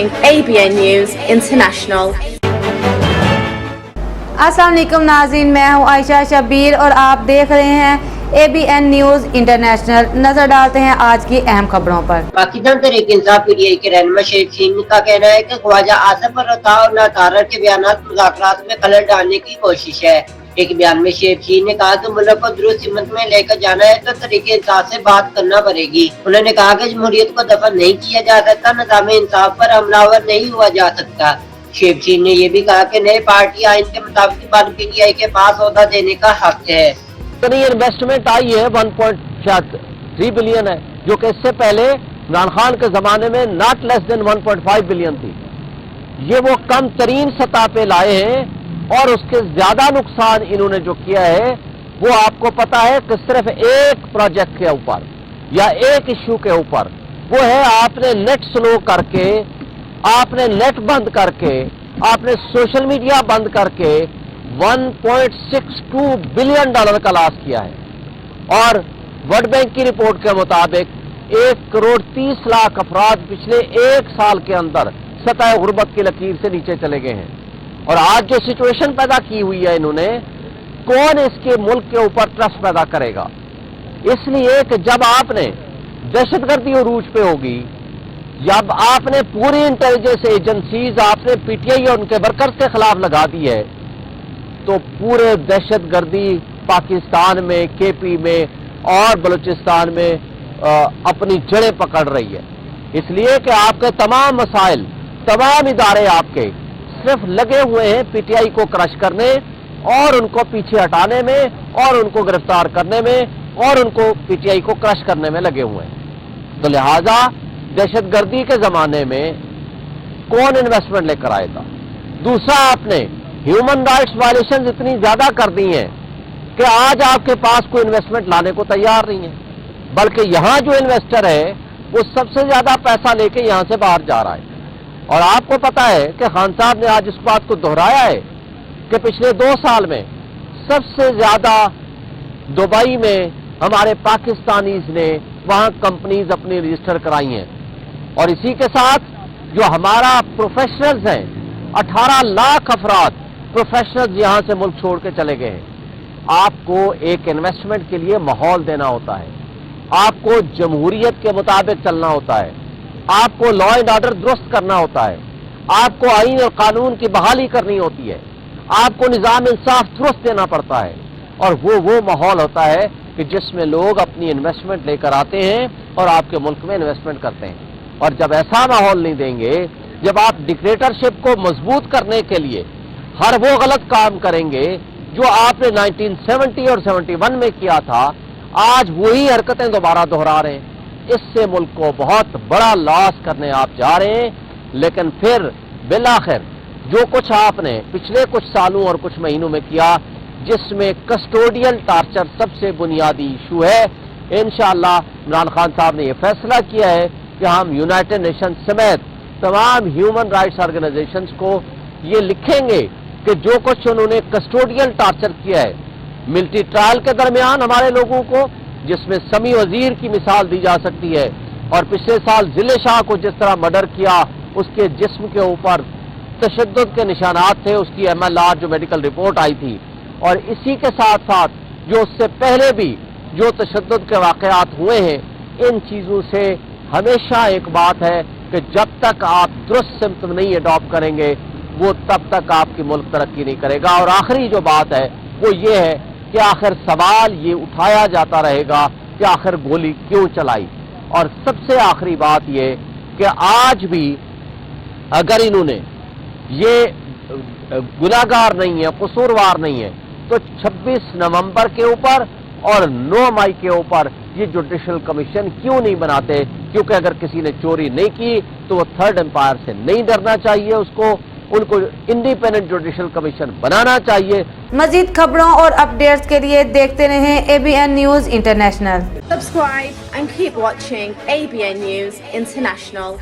ABN News International. अस्सलाम वालेकुम नाज़रीन, मैं हूँ आयशा शबीर और आप देख रहे हैं ABN न्यूज़ इंटरनेशनल। नजर डालते हैं आज की अहम खबरों पर। पाकिस्तान तहरीक इंसाफ PTI के रहनुमा शेख चीन का कहना है कि ख्वाजा आसिफ रज़ा और नातारर के बयानात मुज़ाकरात में खलल डालने की कोशिश है। एक बयान में शेख चीन ने कहा कि मुल्क को दुरुस्त सिमत में लेकर जाना है तो तहरीक इंसाफ से बात करना पड़ेगी। उन्होंने कहा कि जमहूरियत को दफन नहीं किया जा सकता, निज़ाम इंसाफ पर हमलावर नहीं हुआ जा सकता। शेख चीन ने यह भी कहा कि नए पार्टी आइन के मुताबिक PTI के पास ओहदा देने का हक है। इन्वेस्टमेंट आई है 1.3 बिलियन है, जो कि इससे पहले इमरान खान के जमाने में नॉट लेस देन 1.5 बिलियन थी। ये वो कम तरीन सतह पे लाए हैं और उसके ज्यादा नुकसान इन्होंने जो किया है वो आपको पता है कि सिर्फ एक प्रोजेक्ट के ऊपर या एक इश्यू के ऊपर, वो है आपने नेट स्लो करके, आपने नेट बंद करके, आपने सोशल मीडिया बंद करके $1.62 बिलियन का लॉस किया है। और वर्ल्ड बैंक की रिपोर्ट के मुताबिक 1,30,00,000 अफराद पिछले एक साल के अंदर सतह गुर्बत की लकीर से नीचे चले गए हैं। और आज जो सिचुएशन पैदा की हुई है इन्होंने, कौन इसके मुल्क के ऊपर ट्रस्ट पैदा करेगा? इसलिए कि जब आपने दहशतगर्दी उरूज पे होगी, जब आपने पूरी इंटेलिजेंस एजेंसीज आपने PTI और उनके वर्कर्स के खिलाफ लगा दी है, तो पूरे दहशतगर्दी पाकिस्तान में, KP में और बलूचिस्तान में अपनी जड़ें पकड़ रही है। इसलिए कि आपके तमाम मसाइल, तमाम इदारे आपके सिर्फ लगे हुए हैं PTI को क्रश करने और उनको पीछे हटाने में और उनको गिरफ्तार करने में और उनको PTI को क्रश करने में लगे हुए हैं। तो लिहाजा दहशतगर्दी के जमाने में कौन इन्वेस्टमेंट लेकर आएगा? दूसरा, आपने ह्यूमन राइट्स वायलेशन इतनी ज्यादा कर दी हैं कि आज आपके पास कोई इन्वेस्टमेंट लाने को तैयार नहीं है, बल्कि यहां जो इन्वेस्टर है वो सबसे ज्यादा पैसा लेके यहां से बाहर जा रहा है। और आपको पता है कि खान साहब ने आज इस बात को दोहराया है कि पिछले 2 साल में सबसे ज्यादा दुबई में हमारे पाकिस्तानीज ने वहां कंपनीज अपनी रजिस्टर कराई हैं। और इसी के साथ जो हमारा प्रोफेशनल्स हैं, 18 लाख अफराद प्रोफेशनल्स यहां से मुल्क छोड़ के चले गए हैं। आपको एक इन्वेस्टमेंट के लिए माहौल देना होता है, आपको जमहूरियत के मुताबिक चलना होता है, आपको लॉ एंड ऑर्डर दुरुस्त करना होता है, आपको आईन और कानून की बहाली करनी होती है, आपको निजाम इंसाफ दुरुस्त देना पड़ता है। और वो माहौल होता है कि जिसमें लोग अपनी इन्वेस्टमेंट लेकर आते हैं और आपके मुल्क में इन्वेस्टमेंट करते हैं। और जब ऐसा माहौल नहीं देंगे, जब आप डिक्टेटरशिप को मजबूत करने के लिए हर वो गलत काम करेंगे जो आपने 1970 और 71 में किया था, आज वही हरकतें दोबारा दोहरा रहे हैं। इससे मुल्क को बहुत बड़ा लॉस करने आप जा रहे हैं। लेकिन फिर बिलाखिर जो कुछ आपने पिछले कुछ सालों और कुछ महीनों में किया, जिसमें कस्टोडियल टार्चर सबसे बुनियादी इशू है, इंशाअल्लाह इमरान खान साहब ने यह फैसला किया है कि हम यूनाइटेड नेशन समेत तमाम ह्यूमन राइट्स ऑर्गेनाइजेशंस को ये लिखेंगे कि जो कुछ उन्होंने कस्टोडियल टार्चर किया है मिलिट्री ट्रायल के दरमियान हमारे लोगों को, जिसमें समी वजीर की मिसाल दी जा सकती है, और पिछले साल जिले शाह को जिस तरह मर्डर किया, उसके जिस्म के ऊपर तशद्दुद के निशानात थे, उसकी MLR जो मेडिकल रिपोर्ट आई थी। और इसी के साथ साथ जो उससे पहले भी जो तशद्दुद के वाकयात हुए हैं, इन चीज़ों से हमेशा एक बात है कि जब तक आप दुरुस्त सिम्टम नहीं अडॉप्ट करेंगे, वो तब तक आपकी मुल्क तरक्की नहीं करेगा। और आखिरी जो बात है वो ये है कि आखिर सवाल ये उठाया जाता रहेगा कि आखिर गोली क्यों चलाई। और सबसे आखिरी बात ये कि आज भी अगर इन्होंने ये गुनाहगार नहीं है, कसूरवार नहीं है, तो 26 नवंबर के ऊपर और 9 मई के ऊपर ये जुडिशल कमीशन क्यों नहीं बनाते? क्योंकि अगर किसी ने चोरी नहीं की तो वो थर्ड एम्पायर से नहीं डरना चाहिए, उनको इंडिपेंडेंट जुडिशल कमीशन बनाना चाहिए। मजीद खबरों और अपडेट्स के लिए देखते रहें ABN news international. Subscribe and keep watching ABN News International.